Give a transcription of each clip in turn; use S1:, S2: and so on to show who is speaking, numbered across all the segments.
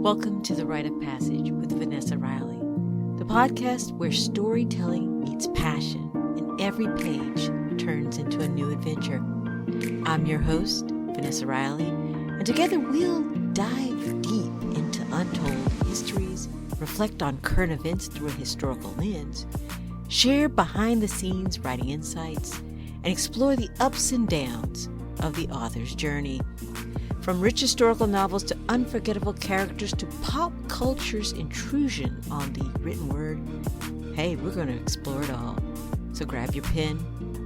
S1: Welcome to The Rite of Passage with Vanessa Riley, the podcast where storytelling meets passion and every page turns into a new adventure. I'm your host, Vanessa Riley, and together we'll dive deep into untold histories, reflect on current events through a historical lens, share behind-the-scenes writing insights, and explore the ups and downs of the author's journey. From rich historical novels to unforgettable characters to pop culture's intrusion on the written word, hey, we're going to explore it all. So grab your pen,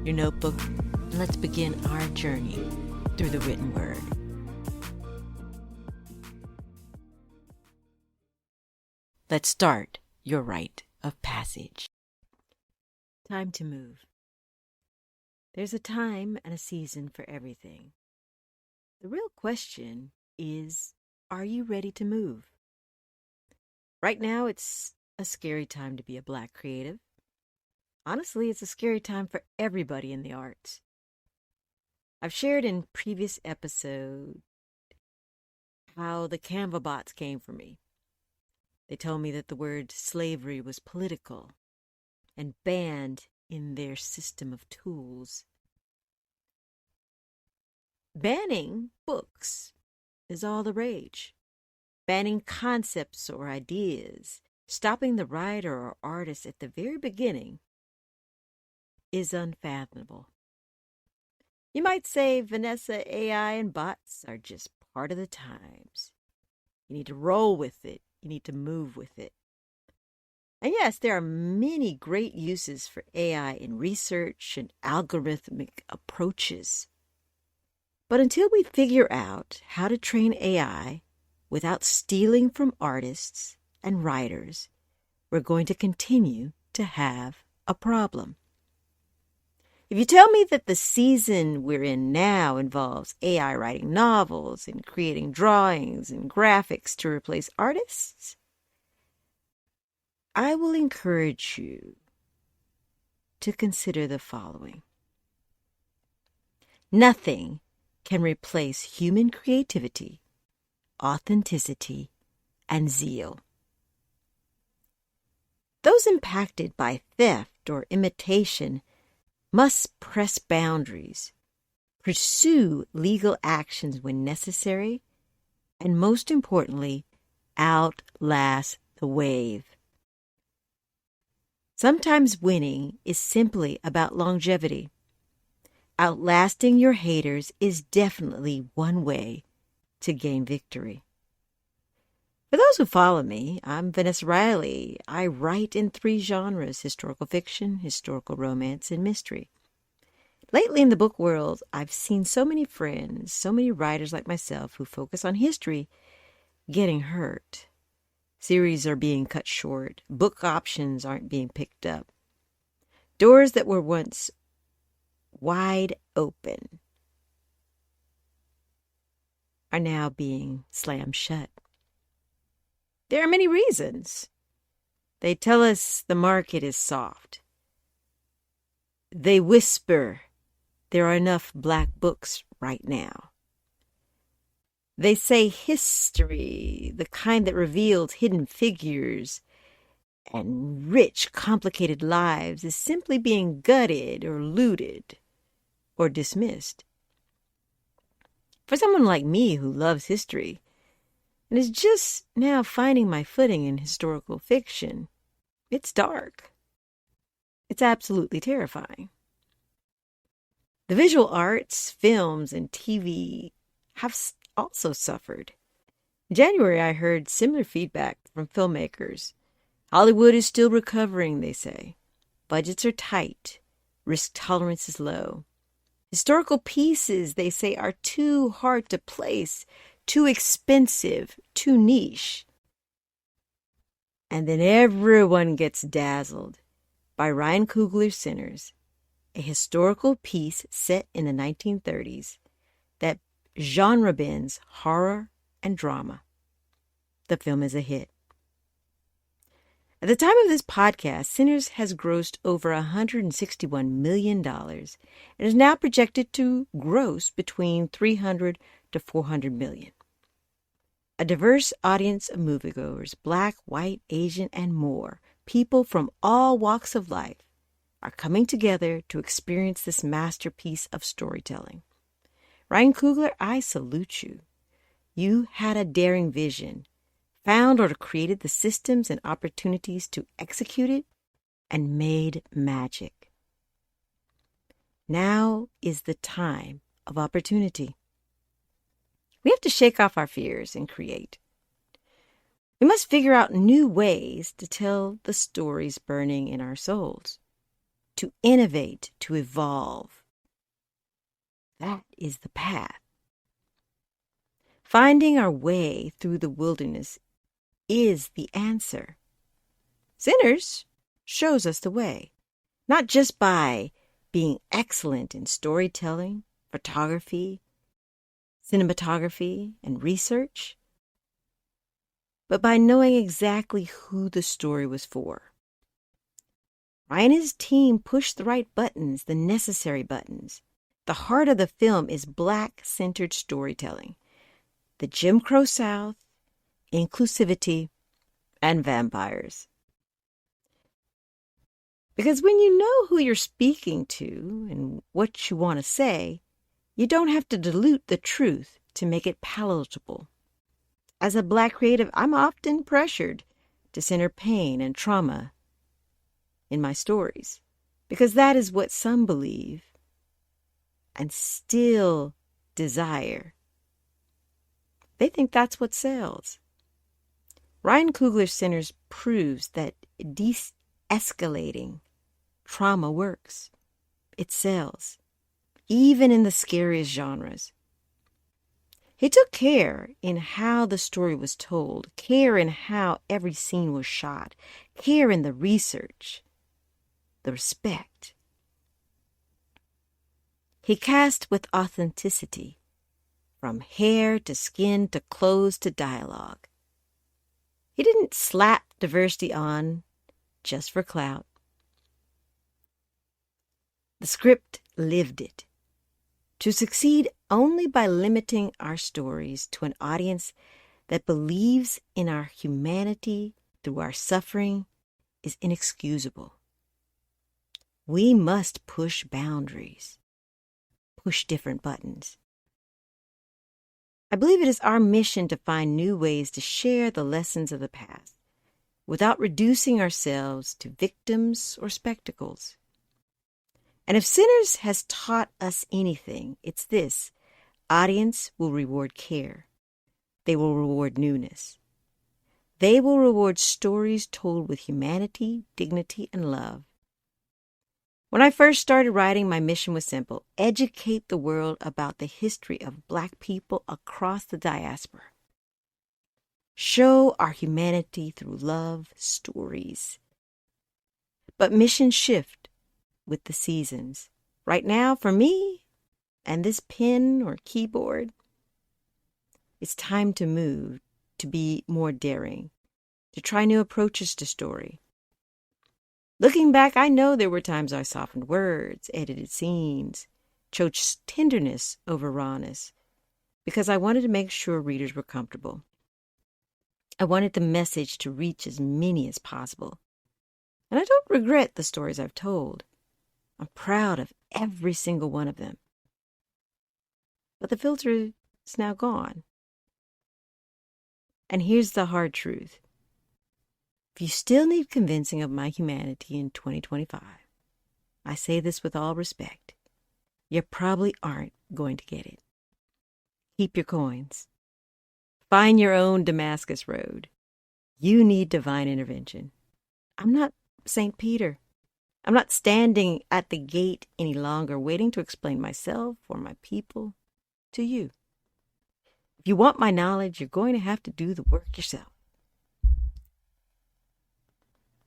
S1: your notebook, and let's begin our journey through the written word. Let's start your rite of passage. Time to move. There's a time and a season for everything. The real question is, are you ready to move? Right now, it's a scary time to be a Black creative. Honestly, it's a scary time for everybody in the arts. I've shared in previous episodes how the Canva bots came for me. They told me that the word slavery was political and banned in their system of tools. Banning books is all the rage. Banning concepts or ideas, stopping the writer or artist at the very beginning is unfathomable. You might say, Vanessa, AI and bots are just part of the times. You need to roll with it. You need to move with it. And yes, there are many great uses for AI in research and algorithmic approaches. But until we figure out how to train AI without stealing from artists and writers, we're going to continue to have a problem. If you tell me that the season we're in now involves AI writing novels and creating drawings and graphics to replace artists, I will encourage you to consider the following. Nothing can replace human creativity, authenticity, and zeal. Those impacted by theft or imitation must press boundaries, pursue legal actions when necessary, and most importantly, outlast the wave. Sometimes winning is simply about longevity. Outlasting your haters is definitely one way to gain victory. For those who follow me, I'm Vanessa Riley. I write in 3 genres: historical fiction, historical romance, and mystery. Lately in the book world, I've seen so many friends, so many writers like myself who focus on history getting hurt. Series are being cut short. Book options aren't being picked up. Doors that were once wide open are now being slammed shut. There are many reasons. They tell us the market is soft. They whisper there are enough Black books right now. They say history, the kind that reveals hidden figures and rich, complicated lives, is simply being gutted or looted or dismissed. For someone like me who loves history and is just now finding my footing in historical fiction, it's dark. It's absolutely terrifying. The visual arts, films, and TV have also suffered. In January, I heard similar feedback from filmmakers. Hollywood is still recovering, they say. Budgets are tight. Risk tolerance is low. Historical pieces, they say, are too hard to place, too expensive, too niche. And then everyone gets dazzled by Ryan Coogler's Sinners, a historical piece set in the 1930s that genre bends horror and drama. The film is a hit. At the time of this podcast, Sinners has grossed over $161 million and is now projected to gross between $300 to $400 million. A diverse audience of moviegoers, Black, white, Asian, and more, people from all walks of life, are coming together to experience this masterpiece of storytelling. Ryan Coogler, I salute you. You had a daring vision, found or created the systems and opportunities to execute it, and made magic. Now is the time of opportunity. We have to shake off our fears and create. We must figure out new ways to tell the stories burning in our souls, to innovate, to evolve. That is the path. Finding our way through the wilderness is the answer. Sinners shows us the way, not just by being excellent in storytelling, photography, cinematography, and research, but by knowing exactly who the story was for. Ryan and his team pushed the right buttons, the necessary buttons. The heart of the film is Black-centered storytelling, the Jim Crow South, inclusivity, and vampires. Because when you know who you're speaking to and what you want to say, you don't have to dilute the truth to make it palatable. As a Black creative, I'm often pressured to center pain and trauma in my stories, because that is what some believe and still desire. They think that's what sells. Ryan Coogler's Sinners proves that de-escalating trauma works. It sells, even in the scariest genres. He took care in how the story was told, care in how every scene was shot, care in the research, the respect. He cast with authenticity, from hair to skin to clothes to dialogue. He didn't slap diversity on just for clout. The script lived it. To succeed only by limiting our stories to an audience that believes in our humanity through our suffering is inexcusable. We must push boundaries, push different buttons. I believe it is our mission to find new ways to share the lessons of the past without reducing ourselves to victims or spectacles. And if Sinners has taught us anything, it's this: audience will reward care. They will reward newness. They will reward stories told with humanity, dignity, and love. When I first started writing, my mission was simple: educate the world about the history of Black people across the diaspora. Show our humanity through love stories. But missions shift with the seasons. Right now, for me and this pen or keyboard, it's time to move, to be more daring, to try new approaches to story. Looking back, I know there were times I softened words, edited scenes, chose tenderness over rawness, because I wanted to make sure readers were comfortable. I wanted the message to reach as many as possible. And I don't regret the stories I've told. I'm proud of every single one of them. But the filter is now gone. And here's the hard truth. If you still need convincing of my humanity in 2025, I say this with all respect, you probably aren't going to get it. Keep your coins. Find your own Damascus road. You need divine intervention. I'm not St. Peter. I'm not standing at the gate any longer waiting to explain myself or my people to you. If you want my knowledge, you're going to have to do the work yourself.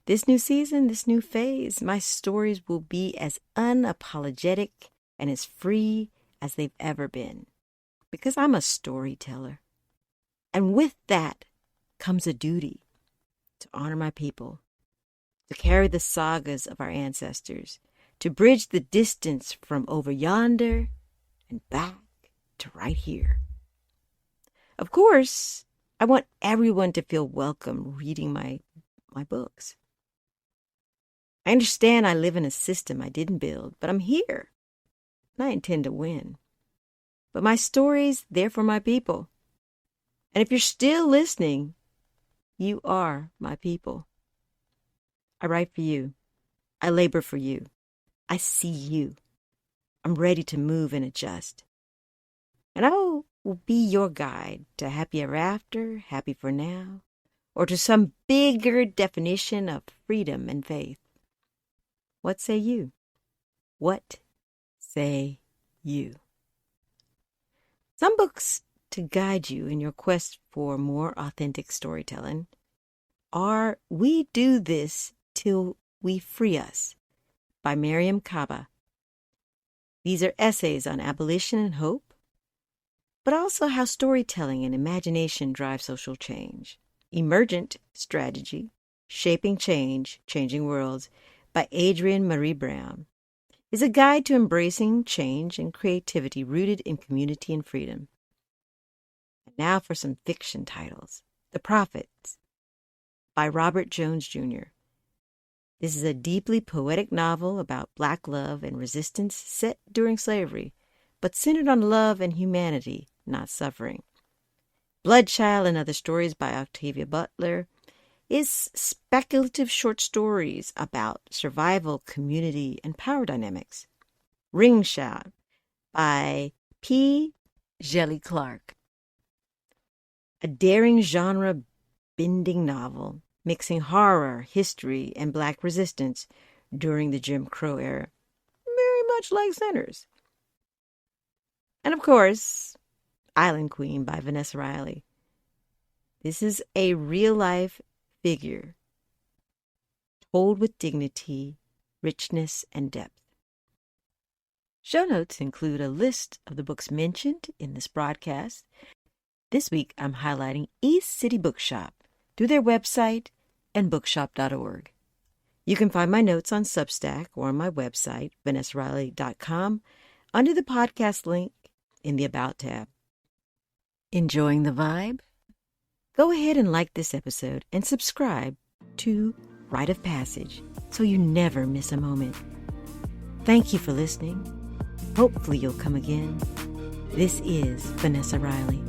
S1: This new season, this new phase, my stories will be as unapologetic and as free as they've ever been, because I'm a storyteller. And with that comes a duty to honor my people, to carry the sagas of our ancestors, to bridge the distance from over yonder and back to right here. Of course, I want everyone to feel welcome reading my books. I understand I live in a system I didn't build, but I'm here, and I intend to win. But my story's there for my people. And if you're still listening, you are my people. I write for you. I labor for you. I see you. I'm ready to move and adjust. And I will be your guide to happy ever after, happy for now, or to some bigger definition of freedom and faith. What say you? What say you? Some books to guide you in your quest for more authentic storytelling are We Do This Till We Free Us by Mariam Kaba. These are essays on abolition and hope, but also how storytelling and imagination drive social change. Emergent Strategy, Shaping Change, Changing Worlds by Adrienne Marie Brown is a guide to embracing change and creativity rooted in community and freedom. And now for some fiction titles. The Prophets by Robert Jones Jr. This is a deeply poetic novel about Black love and resistance set during slavery, but centered on love and humanity, not suffering. Bloodchild and Other Stories by Octavia Butler is speculative short stories about survival, community, and power dynamics. Ringshot by P. Jelly Clark. A daring genre-bending novel mixing horror, history, and Black resistance during the Jim Crow era, very much like Sinners. And of course, Island Queen by Vanessa Riley. This is a real-life figure, told with dignity, richness, and depth. Show notes include a list of the books mentioned in this broadcast. This week, I'm highlighting East City Bookshop through their website and bookshop.org. You can find my notes on Substack or on my website, vanessariley.com, under the podcast link in the About tab. Enjoying the vibe? Go ahead and like this episode and subscribe to Rite of Passage so you never miss a moment. Thank you for listening. Hopefully you'll come again. This is Vanessa Riley.